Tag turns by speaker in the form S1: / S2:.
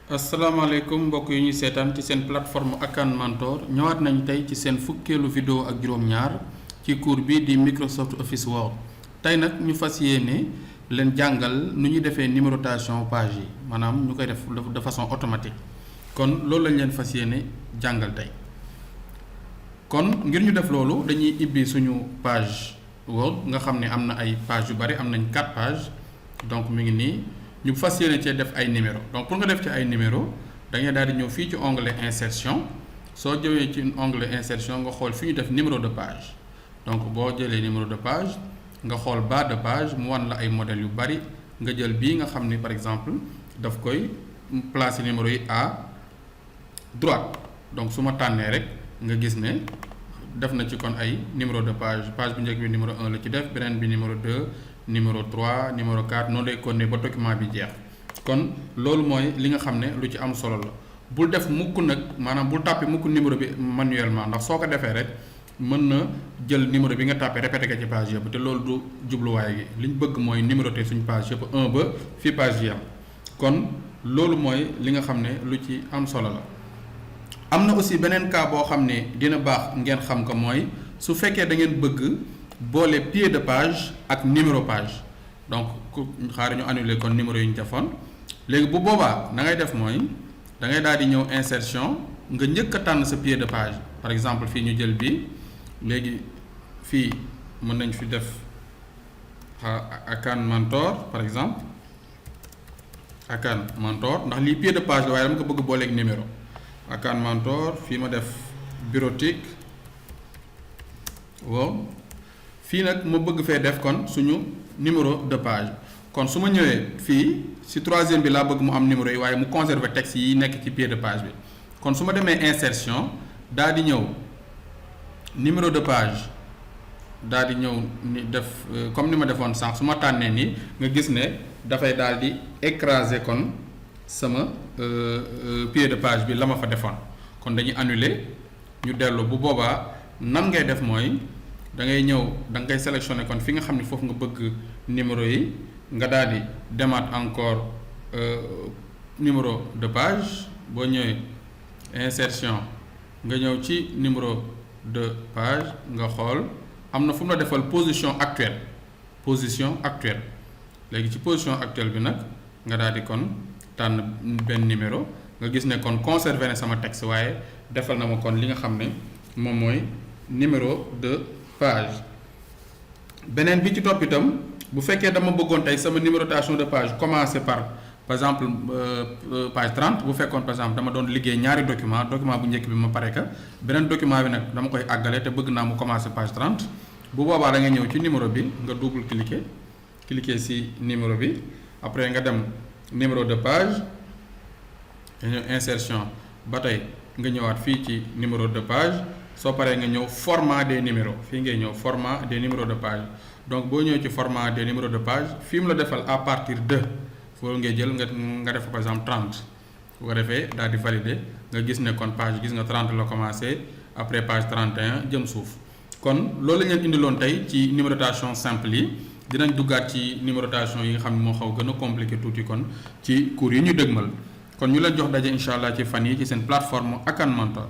S1: asalaamaaleykum mbokk yi ñuy seetaan ci seen plateforme Akan Mentor ñëwaat nañu tey ci seen fukkeelu vidéo ak juróom-ñaar ci cours bi di Microsoft Office Word tey nag ñu fas yéene leen jàngal nu ñuy defee numérotation page yi maanaam ñu koy def de façon automatique kon loolu lañ leen fas yéene jàngal tey kon ngir ñu def loolu dañuy ibbi suñu page Word nga xam ne am na ay page yu bari am nañ 4 pages donc mi ngi nii. ñu fas yéene cee def ay numéro donc pour nga def ci ay numéro da ngay daal di ñëw fii ci onglet insertion soo jëwee ci onglet insertion nga xool fi ñu def numéro de page donc boo jëlee numéro de page nga xool bas de page mu wan la ay modèles yu bari nga jël bii nga xam ni par exemple daf koy placer numéro yi à droite donc su ma tànnee rek nga gis ne def na ci kon ay numéro de page bu njëkk bi numéro 1 la ci def beneen bi numéro 2 numéro 3 numéro 4 noonu lay continuer ba document bi jeex kon loolu mooy li nga xam ne lu ci am solo la bul def mukk nag maanaam bul tàppe mukk numéro bi manuellement ndax soo ko defee rek mën na jël numéro bi nga tàppe répété ko ci page yëpp te loolu du jubluwaay gi li ñu bëgg mooy numéroter suñu page yëpp 1 ba fii page yi am kon loolu mooy li nga xam ne lu ci am solo la. am na aussi beneen cas boo xam ne dina baax ngeen xam ko mooy su fekkee da ngeen bëgg boole pied de page ak numéro page donc xaar ñu annuler kon numéro yi ñu defoon léegi bu boobaa da ngay def mooy da ngay daal di ñëw insertion nga njëkk a tànn sa pied de page par exemple fii ñu jël bi léegi fii mën nañ fi def Akan Mentor par exemple Akan Mentor ndax lii pied de page la waaye dama ko bëgg booleeg numéro Akan Mentor fii ma def bureautique wow fii nag ma bëgg fee def kon suñu numéro de page kon su ma ñëwee fii ci troisième bi laa bëgg mu am numéro yi waaye mu conserver texte yi nekk ci pied de page bi kon su ma demee insertion daal di ñëw numéro de page daal di ñëw ni def comme ni ma defoon sànq su ma tànnee nii nga gis ne dafay daal di écraser kon sama pied de page bi la ma fa defoon kon dañuy annuler ñu dellu bu boobaa nan ngay def mooy da ngay ñëw da nga koy sélectionné kon fi nga xam ne foofu nga bëgg numéro yi nga daal di demaat encore numéro de page boo ñëwee insertion nga ñëw ci numéro de page nga xool am na fu mu la defal position actuelle léegi ci position actuelle bi nag nga daal di kon tànn benn numéro nga gis ne kon conservé na sama texte waaye defal na ma kon li nga xam ne moom mooy numéro de page beneen bi ci topp itam bu fekkee dama bëggoon tey sama numérotation de page commencer par exemple page 30 bu fekkoon par exemple dama doon liggéey ñaari document bu njëkk bi ma pare ka beneen document bi nag dama koy àggale te bëgg naa mu commencer page 30 bu boobaa da nga ñëw ci numéro bi nga double cliquer ci numéro bi après nga dem numéro de page nga ñëw insertion ba tey nga ñëwaat fii ci numéro de page soo paree nga ñëw format des numéros fii ngay ñëw format des numéros de page donc boo ñëwee ci format des numéros de page fii mu la defal à partir de foofu ngay jël nga def par exemple 30 bu ko defee daal di valider nga gis ne kon page gis nga 30 la commencé après page 31 jëm suuf kon loolu la ñu leen indiloon tey ci numérotation simple yi dinañ duggaat ci numérotation yi nga xam ne moo xaw gën a compliqué tuuti kon ci cours yi ñu dëgmal kon ñu leen jox daje incha allah ci fan yi ci seen plateforme Akan Mentor